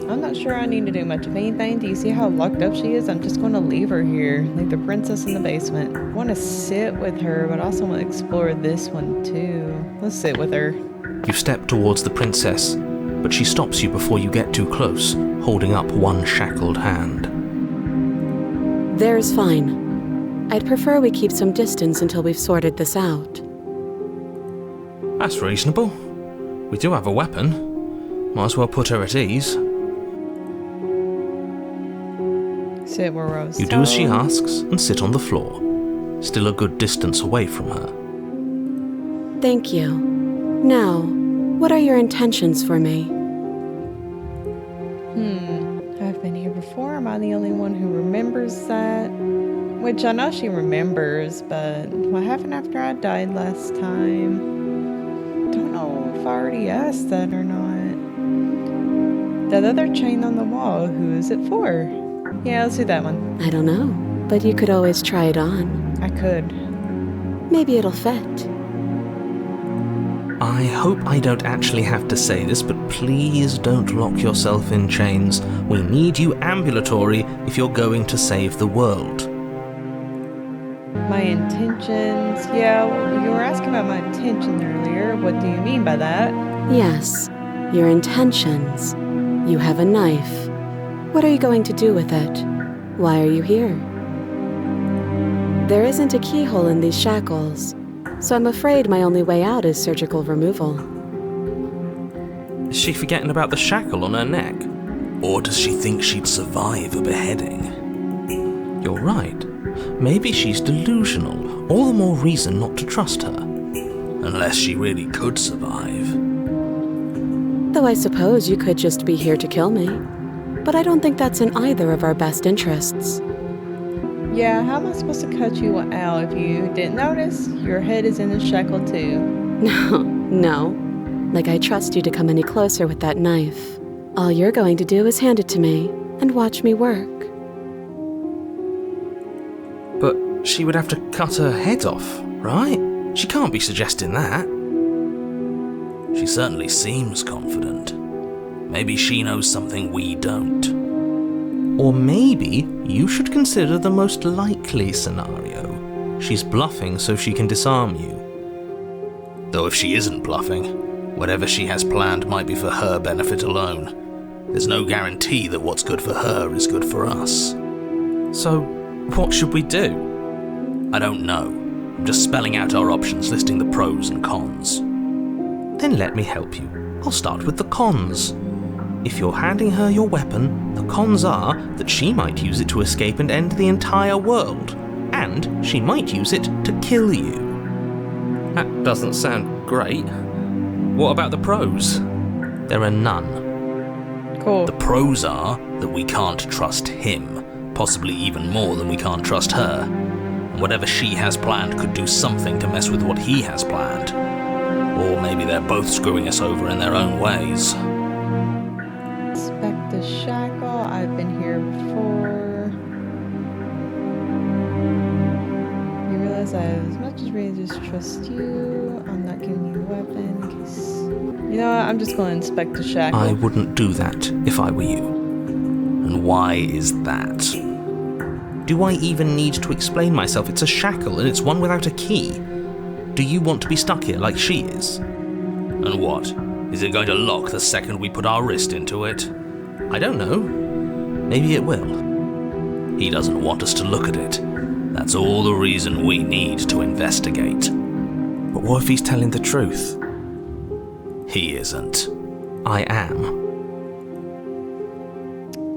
I'm not sure I need to do much of anything. Do you see how locked up she is? I'm just going to leave her here, like the princess in the basement. I want to sit with her, but I also want to explore this one too. Let's sit with her. You step towards the princess, but she stops you before you get too close, holding up one shackled hand. There's fine. I'd prefer we keep some distance until we've sorted this out. That's reasonable. We do have a weapon. Might as well put her at ease. Sit where Rose. You do as she asks and sit on the floor, still a good distance away from her. Thank you. Now, what are your intentions for me? I've been here before. Am I the only one who remembers that? Which I know she remembers, but what happened after I died last time? Don't know if I already asked that or not. That other chain on the wall, who is it for? Yeah, let's do that one. I don't know, but you could always try it on. I could. Maybe it'll fit. I hope I don't actually have to say this, but please don't lock yourself in chains. We need you ambulatory if you're going to save the world. My intentions. Yeah, well, you were asking about my intention earlier. What do you mean by that? Yes, your intentions. You have a knife. What are you going to do with it? Why are you here? There isn't a keyhole in these shackles, so I'm afraid my only way out is surgical removal. Is she forgetting about the shackle on her neck? Or does she think she'd survive a beheading? You're right. Maybe she's delusional. All the more reason not to trust her. Unless she really could survive. Though I suppose you could just be here to kill me. But I don't think that's in either of our best interests. Yeah, how am I supposed to cut you out if you didn't notice? Your head is in a shackle too. No. Like I trust you to come any closer with that knife. All you're going to do is hand it to me and watch me work. But she would have to cut her head off, right? She can't be suggesting that. She certainly seems confident. Maybe she knows something we don't. Or maybe you should consider the most likely scenario. She's bluffing so she can disarm you. Though if she isn't bluffing, whatever she has planned might be for her benefit alone. There's no guarantee that what's good for her is good for us. So, what should we do? I don't know. I'm just spelling out our options, listing the pros and cons. Then let me help you. I'll start with the cons. If you're handing her your weapon, the cons are that she might use it to escape and end the entire world. And she might use it to kill you. That doesn't sound great. What about the pros? There are none. Cool. The pros are that we can't trust him, possibly even more than we can't trust her. And whatever she has planned could do something to mess with what he has planned. Or maybe they're both screwing us over in their own ways. Inspect the shackle. I've been here before. You realize I have as much as ready to just trust you. I'm not giving you a weapon in case... You know what? I'm just going to inspect the shackle. I wouldn't do that if I were you. And why is that? Do I even need to explain myself? It's a shackle and it's one without a key. Do you want to be stuck here like she is? And what? Is it going to lock the second we put our wrist into it? I don't know. Maybe it will. He doesn't want us to look at it. That's all the reason we need to investigate. But what if he's telling the truth? He isn't. I am.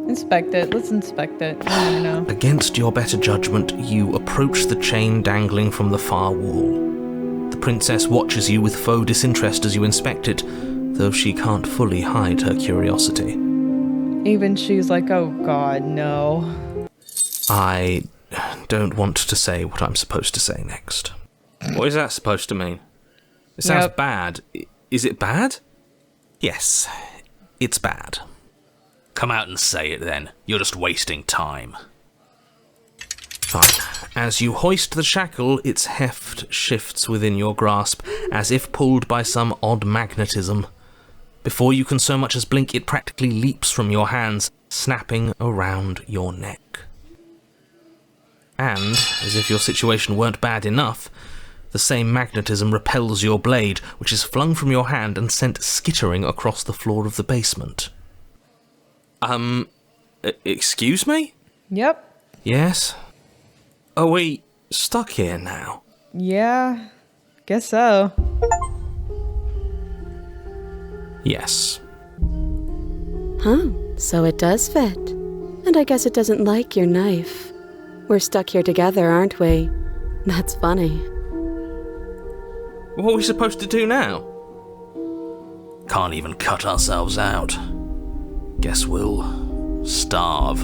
Inspect it. Let's inspect it. I don't know. Against your better judgment, you approach the chain dangling from the far wall. The princess watches you with faux disinterest as you inspect it, though she can't fully hide her curiosity. Even she's like, oh god, no. I don't want to say what I'm supposed to say next. What is that supposed to mean? It sounds Yep. bad. Is it bad? Yes, it's bad. Come out and say it then. You're just wasting time. Fine. As you hoist the shackle, its heft shifts within your grasp, as if pulled by some odd magnetism. Before you can so much as blink, it practically leaps from your hands, snapping around your neck. And, as if your situation weren't bad enough, the same magnetism repels your blade, which is flung from your hand and sent skittering across the floor of the basement. Excuse me? Yep. Yes? Are we stuck here now? Yeah. Guess so. Yes. Huh, so it does fit. And I guess it doesn't like your knife. We're stuck here together, aren't we? That's funny. What are we supposed to do now? Can't even cut ourselves out. Guess we'll starve.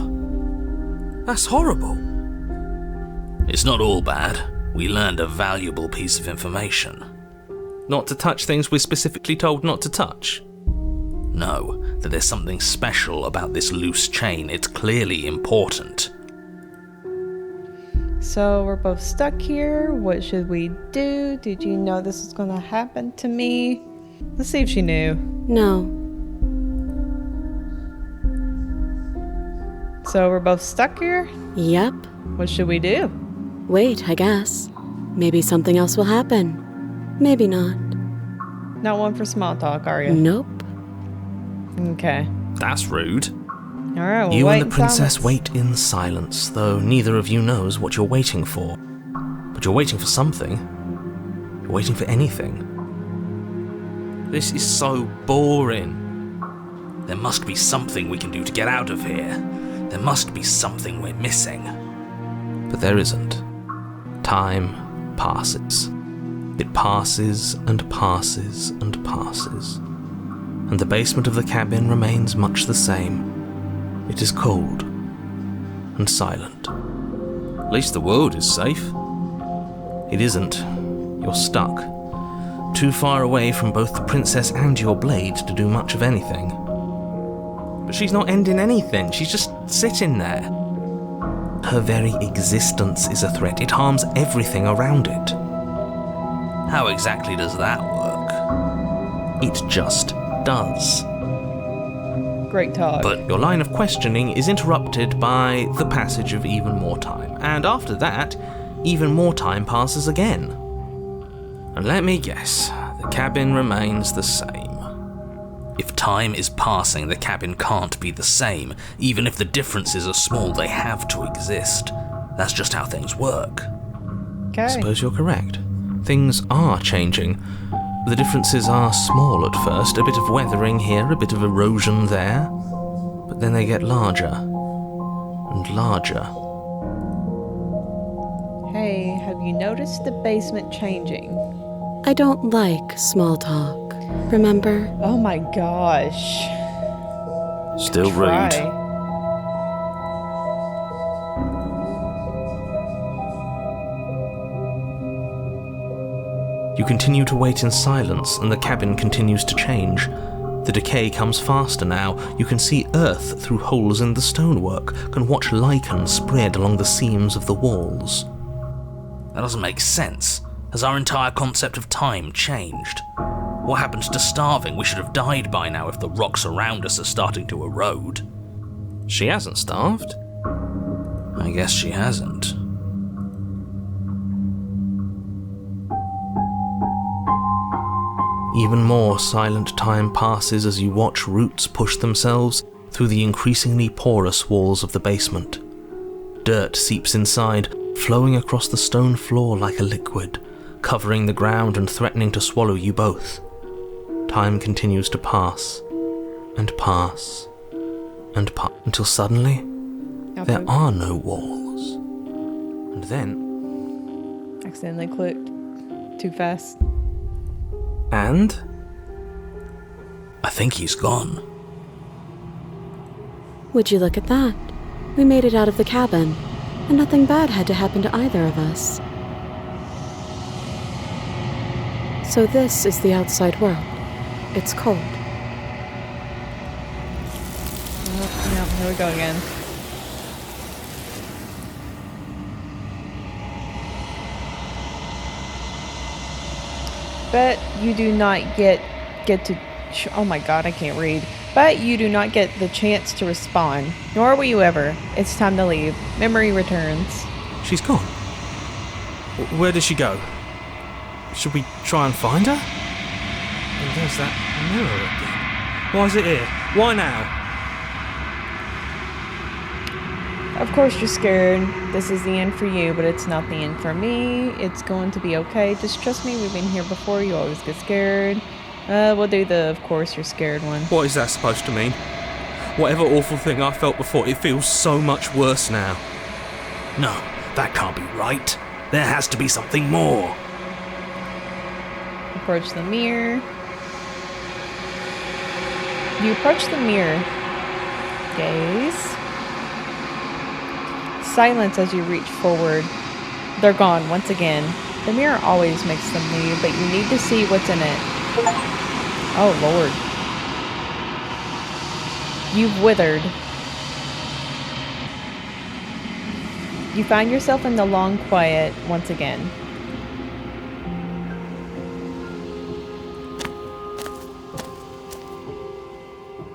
That's horrible. It's not all bad. We learned a valuable piece of information. Not to touch things we're specifically told not to touch. No, that there's something special about this loose chain. It's clearly important. So we're both stuck here. What should we do? Did you know this was gonna happen to me? Let's see if she knew. No. So we're both stuck here? Yep. What should we do? Wait, I guess. Maybe something else will happen. Maybe not. Not one for small talk, are you? Nope. Okay. That's rude. Alright, we'll You wait and the in princess silence. wait in silence, though neither of you knows what you're waiting for. But you're waiting for something. You're waiting for anything. This is so boring. There must be something we can do to get out of here. There must be something we're missing. But there isn't. Time passes. It passes and passes and passes. And the basement of the cabin remains much the same. It is cold and silent. At least the world is safe. It isn't. You're stuck. Too far away from both the princess and your blade to do much of anything. But she's not ending anything. She's just sitting there. Her very existence is a threat. It harms everything around it. How exactly does that work? It just does. Great talk. But your line of questioning is interrupted by the passage of even more time. And after that, even more time passes again. And let me guess, the cabin remains the same. If time is passing, the cabin can't be the same. Even if the differences are small, they have to exist. That's just how things work. Okay. I suppose you're correct. Things are changing. The differences are small at first, a bit of weathering here, a bit of erosion there, but then they get larger and larger. Hey, have you noticed the basement changing? I don't like small talk. Remember? Oh my gosh. Still Try. rude. You continue to wait in silence, and the cabin continues to change. The decay comes faster now. You can see earth through holes in the stonework, can watch lichen spread along the seams of the walls. That doesn't make sense. Has our entire concept of time changed? What happens to starving? We should have died by now if the rocks around us are starting to erode. She hasn't starved. I guess she hasn't. Even more silent time passes as you watch roots push themselves through the increasingly porous walls of the basement. Dirt seeps inside, flowing across the stone floor like a liquid, covering the ground and threatening to swallow you both. Time continues to pass, and pass, and pass, until suddenly, there are no walls. And then... Accidentally clicked. Too fast. And... I think he's gone. Would you look at that? We made it out of the cabin, and nothing bad had to happen to either of us. So this is the outside world. It's cold. Oh, no, here we go again. But you do not get to... Oh my god, I can't read. But you do not get the chance to respond. Nor will you ever. It's time to leave. Memory returns. She's gone. Where did she go? Should we try and find her? And there's that mirror again. Why is it here? Why now? Of course you're scared. This is the end for you, but it's not the end for me. It's going to be okay. Just trust me, we've been here before. You always get scared. We'll do the of course you're scared one. What is that supposed to mean? Whatever awful thing I felt before, it feels so much worse now. No, that can't be right. There has to be something more. Approach the mirror. You approach the mirror. Gaze. Silence as you reach forward. They're gone once again. The mirror always makes them leave, but you need to see what's in it. Oh Lord. You've withered. You find yourself in the long quiet once again.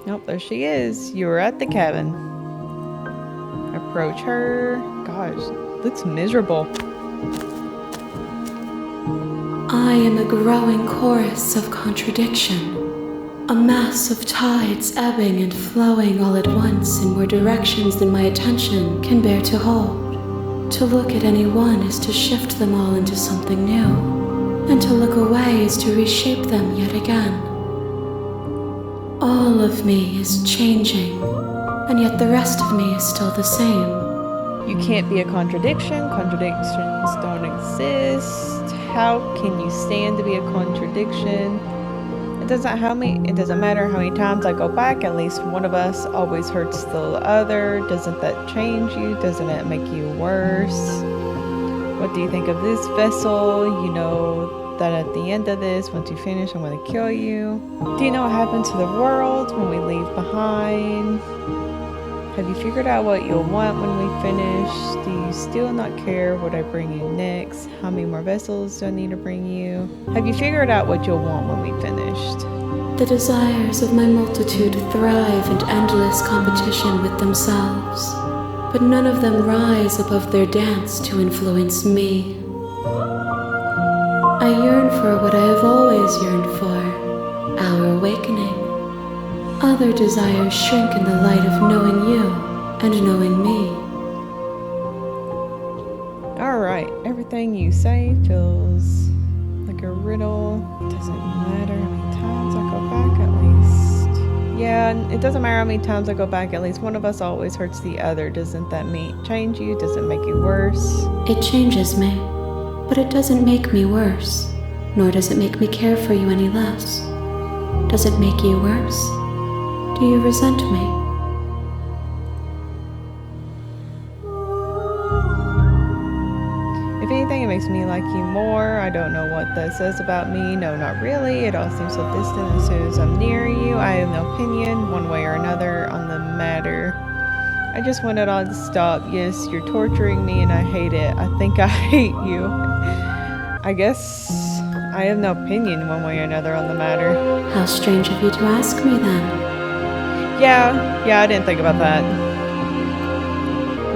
Nope, there she is. You were at the cabin. Approach her. Gosh, looks miserable. I am a growing chorus of contradiction, a mass of tides ebbing and flowing all at once in more directions than my attention can bear to hold. To look at any one is to shift them all into something new, and to look away is to reshape them yet again. All of me is changing, and yet the rest of me is still the same. You can't be a contradiction. Contradictions don't exist. How can you stand to be a contradiction? It doesn't matter how many times I go back, at least one of us always hurts the other. Doesn't that change you? Doesn't it make you worse? What do you think of this vessel? You know that at the end of this, once you finish, I'm going to kill you. Do you know what happens to the world when we leave behind? Have you figured out what you'll want when we finish? Do you still not care what I bring you next? How many more vessels do I need to bring you? Have you figured out what you'll want when we finished? The desires of my multitude thrive in endless competition with themselves, but none of them rise above their dance to influence me. I yearn for what I have always yearned for, our awakening. Other desires shrink in the light of knowing you and knowing me. Alright, everything you say feels like a riddle. Doesn't matter how many times I go back, at least. Yeah, it doesn't matter how many times I go back, at least one of us always hurts the other. Doesn't that change you? Does it make you worse? It changes me, but it doesn't make me worse, nor does it make me care for you any less. Does it make you worse? Do you resent me? makes me like you more. I don't know what that says about me. No, not really. It all seems so distant as soon as I'm near you. I have no opinion, one way or another, on the matter. I just want it all to stop. Yes, you're torturing me and I hate it. I think I hate you. I guess I have no opinion one way or another on the matter. How strange of you to ask me then. Yeah, I didn't think about that.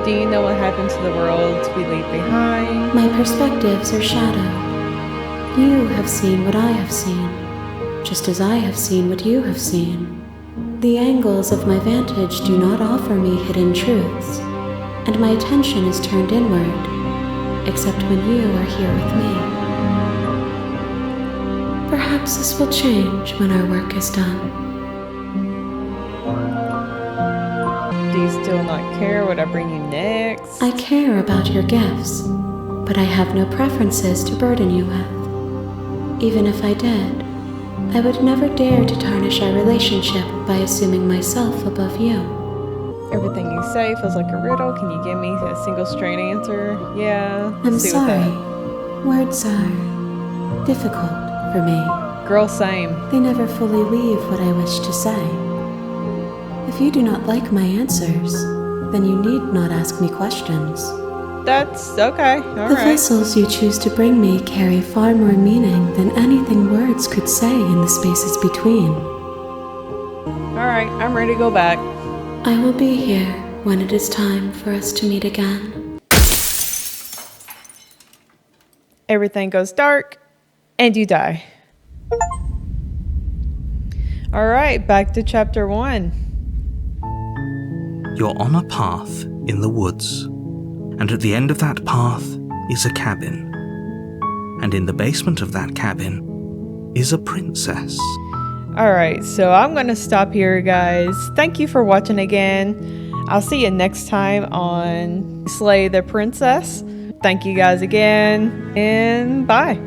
Do you know what happens to the worlds we leave behind? My perspectives are shadowed. You have seen what I have seen, just as I have seen what you have seen. The angles of my vantage do not offer me hidden truths, and my attention is turned inward, except when you are here with me. Perhaps this will change when our work is done. Do you still not care what I bring you next? I care about your gifts, but I have no preferences to burden you with. Even if I did, I would never dare to tarnish our relationship by assuming myself above you. Everything you say feels like a riddle. Can you give me a single straight answer? Yeah. I'm let's do with sorry. that. Words are difficult for me. Girl, same. They never fully weave what I wish to say. If you do not like my answers, then you need not ask me questions. That's okay. The Alright. vessels you choose to bring me carry far more meaning than anything words could say in the spaces between. Alright, I'm ready to go back. I will be here when it is time for us to meet again. Everything goes dark, and you die. Alright, back to chapter 1. You're on a path in the woods, and at the end of that path is a cabin. And in the basement of that cabin is a princess. Alright, so I'm going to stop here, guys. Thank you for watching again. I'll see you next time on Slay the Princess. Thank you guys again, and bye.